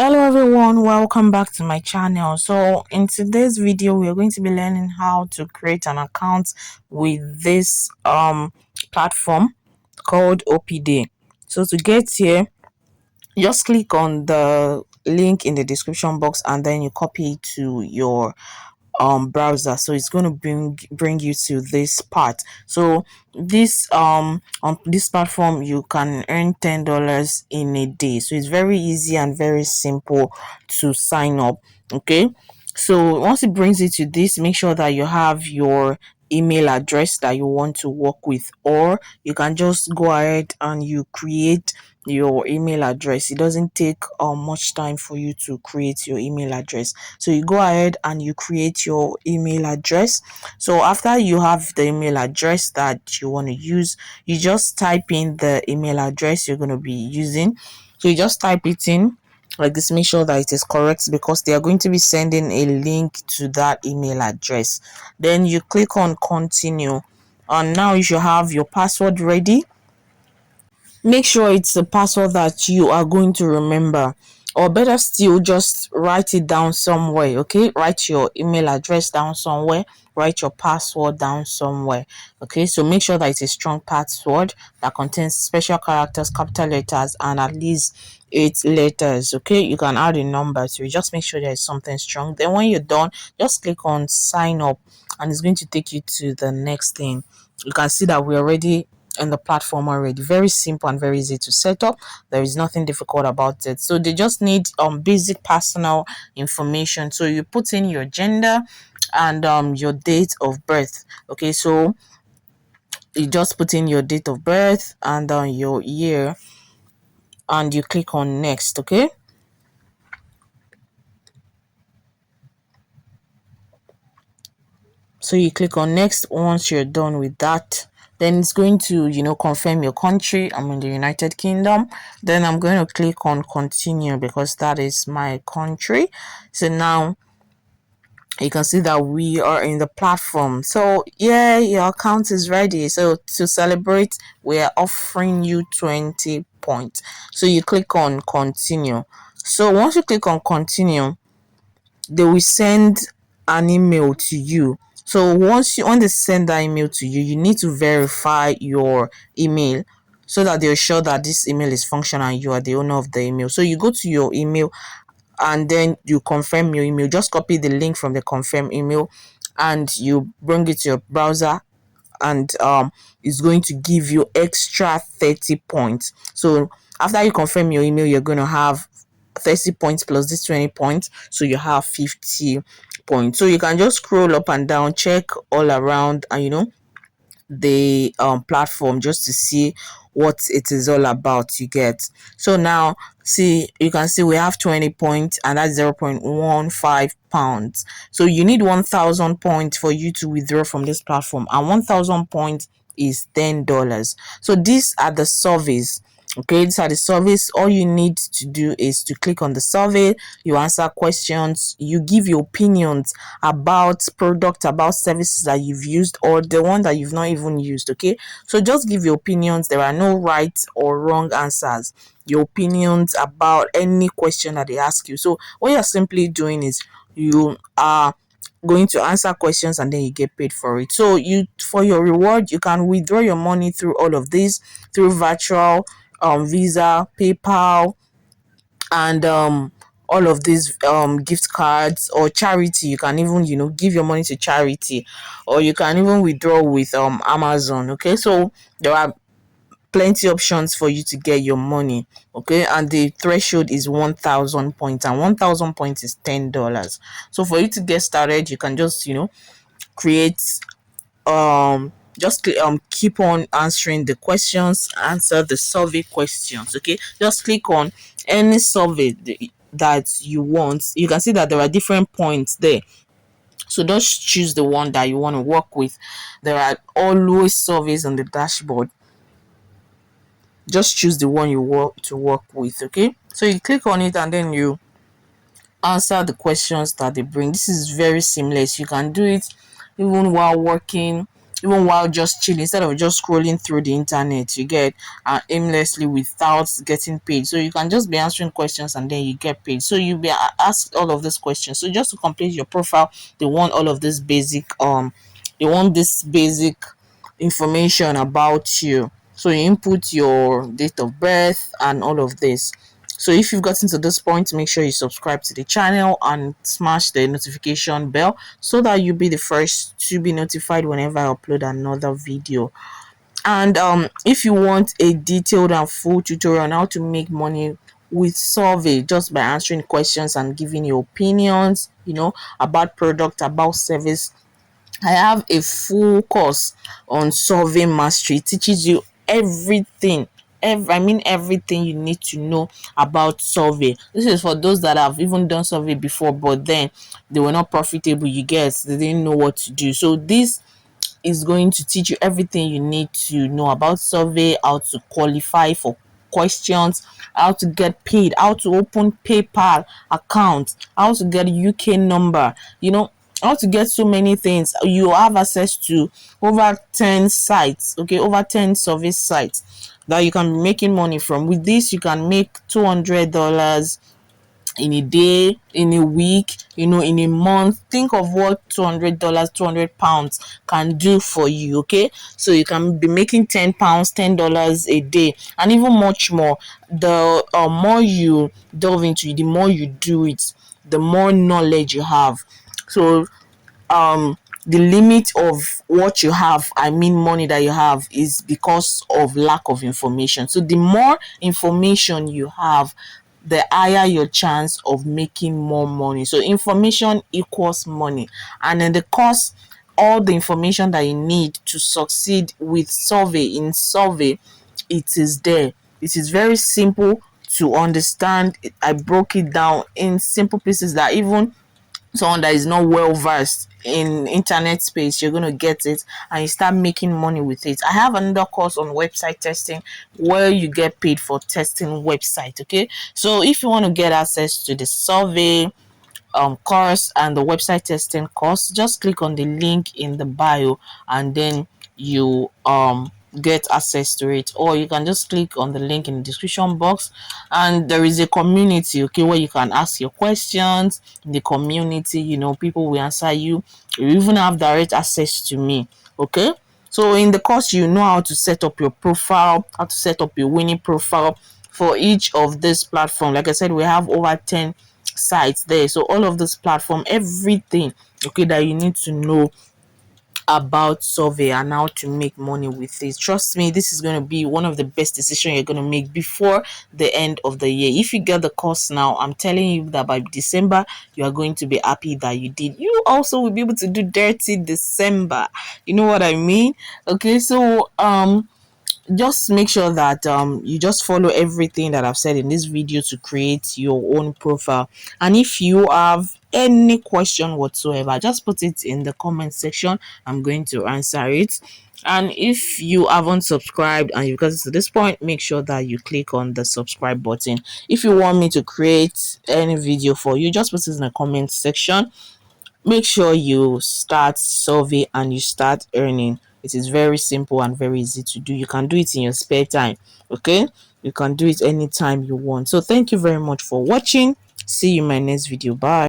Hello everyone, welcome back to my channel. So in today's video we are going to be learning how to create an account with this platform called Opiday. So to get here, just click on the link in the description box and then you copy it to your browser. So it's going to bring you to this part. So this on this platform you can earn $10 in a day. So it's very easy and very simple to sign up. Okay, so once it brings you to this, make sure that you have your email address that you want to work with, or you can just go ahead and you create your email address. It doesn't take much time for you to create your email address. So you go ahead and you create your email address. So after you have the email address that you want to use, you just type in the email address you're going to be using. So you just type it in like this. Make sure that it is correct because they are going to be sending a link to that email address. Then you click on continue, and now you should have your password ready. Make sure it's a password that you are going to remember, or better still, just write it down somewhere. Okay, write your email address down somewhere, write your password down somewhere. Okay, so make sure that it's a strong password that contains special characters, capital letters, and at least 8 letters. Okay, you can add a number to it. Just make sure there is something strong. Then when you're done, just click on sign up and it's going to take you to the next thing. You can see that we're already on the platform already. Very simple and very easy to set up. There is nothing difficult about it. So they just need basic personal information. So you put in your gender and your date of birth. Okay, so you just put in your date of birth and your year and you click on next. Okay, so you click on next. Once you're done with that, then it's going to confirm your country. I'm in the United Kingdom. Then I'm going to click on continue because that is my country. So now you can see that we are in the platform. So yeah, your account is ready. So to celebrate, we are offering you 20 points. So you click on continue. So once you click on continue, they will send an email to you. So when they send that email to you, you need to verify your email so that they're sure that this email is functional and you are the owner of the email. So you go to your email and then you confirm your email. Just copy the link from the confirm email and you bring it to your browser, and it's going to give you extra 30 points. So after you confirm your email, you're going to have 30 points plus this 20 points, so you have 50 points. So you can just scroll up and down, check all around, and the platform just to see what it is all about. You get. So now see, you can see we have 20 points and that's 0.15 pounds. So you need 1,000 points for you to withdraw from this platform, and 1,000 points is $10. So these are the surveys. Okay, these are the surveys. All you need to do is to click on the survey, you answer questions, you give your opinions about product, about services that you've used or the one that you've not even used. Okay, so just give your opinions. There are no right or wrong answers. Your opinions about any question that they ask you. So what you're simply doing is you are going to answer questions and then you get paid for it. So you, for your reward, you can withdraw your money through all of this, through virtual Visa, PayPal, and all of these gift cards or charity. You can even give your money to charity, or you can even withdraw with Amazon. Okay, so there are plenty options for you to get your money. Okay, and the threshold is 1,000 points, and 1,000 points is $10. So for you to get started, you can just create just keep on answering the questions, answer the survey questions. Okay, just click on any survey that you want. You can see that there are different points there, so just choose the one that you want to work with. There are always surveys on the dashboard. Just choose the one you want to work with. Okay, so you click on it and then you answer the questions that they bring. This is very seamless. You can do it even while working even while just chilling, instead of just scrolling through the internet, you get, aimlessly without getting paid. So you can just be answering questions and then you get paid. So you be asked all of these questions. So just to complete your profile, they want all of this basic they want this basic information about you. So you input your date of birth and all of this. So if you've gotten to this point, make sure you subscribe to the channel and smash the notification bell so that you'll be the first to be notified whenever I upload another video. And if you want a detailed and full tutorial on how to make money with survey, just by answering questions and giving your opinions, about product, about service, I have a full course on survey mastery. It teaches you everything. Everything you need to know about survey. This is for those that have even done survey before, but then they were not profitable. You guess they didn't know what to do. So this is going to teach you everything you need to know about survey, how to qualify for questions, how to get paid, how to open PayPal account, how to get a UK number, how to get so many things. You have access to over 10 sites, okay, over 10 service sites that you can be making money from. With this, you can make $200 in a day, in a week, in a month. Think of what $200, £200 can do for you. Okay, so you can be making £10, $10 a day, and even much more. The more you delve into it, the more you do it, the more knowledge you have. So the limit of what you have, money that you have, is because of lack of information. So the more information you have, the higher your chance of making more money. So information equals money. And then the course, all the information that you need to succeed with survey, it is there. It is very simple to understand. I broke it down in simple pieces that even someone that is not well versed in internet space, you're going to get it and you start making money with it. I have another course on website testing where you get paid for testing website. Okay, so if you want to get access to the survey course and the website testing course, just click on the link in the bio and then you get access to it, or you can just click on the link in the description box and there is a community, okay, where you can ask your questions in the community. People will answer you. You even have direct access to me. Okay, so in the course, you know how to set up your profile, how to set up your winning profile for each of this platform. Like I said, we have over 10 sites there. So all of this platform, everything, okay, that you need to know about survey and how to make money with it. Trust me, this is going to be one of the best decisions you're going to make before the end of the year. If you get the course now, I'm telling you that by December you are going to be happy that you did. You also will be able to do dirty December. You know what I mean? Okay, so just make sure that you just follow everything that I've said in this video to create your own profile. And if you have any question whatsoever, just put it in the comment section. I'm going to answer it. And if you haven't subscribed and you've gotten to this point, make sure that you click on the subscribe button. If you want me to create any video for you, just put it in the comment section. Make sure you start survey and you start earning. It is very simple and very easy to do. You can do it in your spare time. Okay, you can do it anytime you want. So thank you very much for watching. See you in my next video. Bye.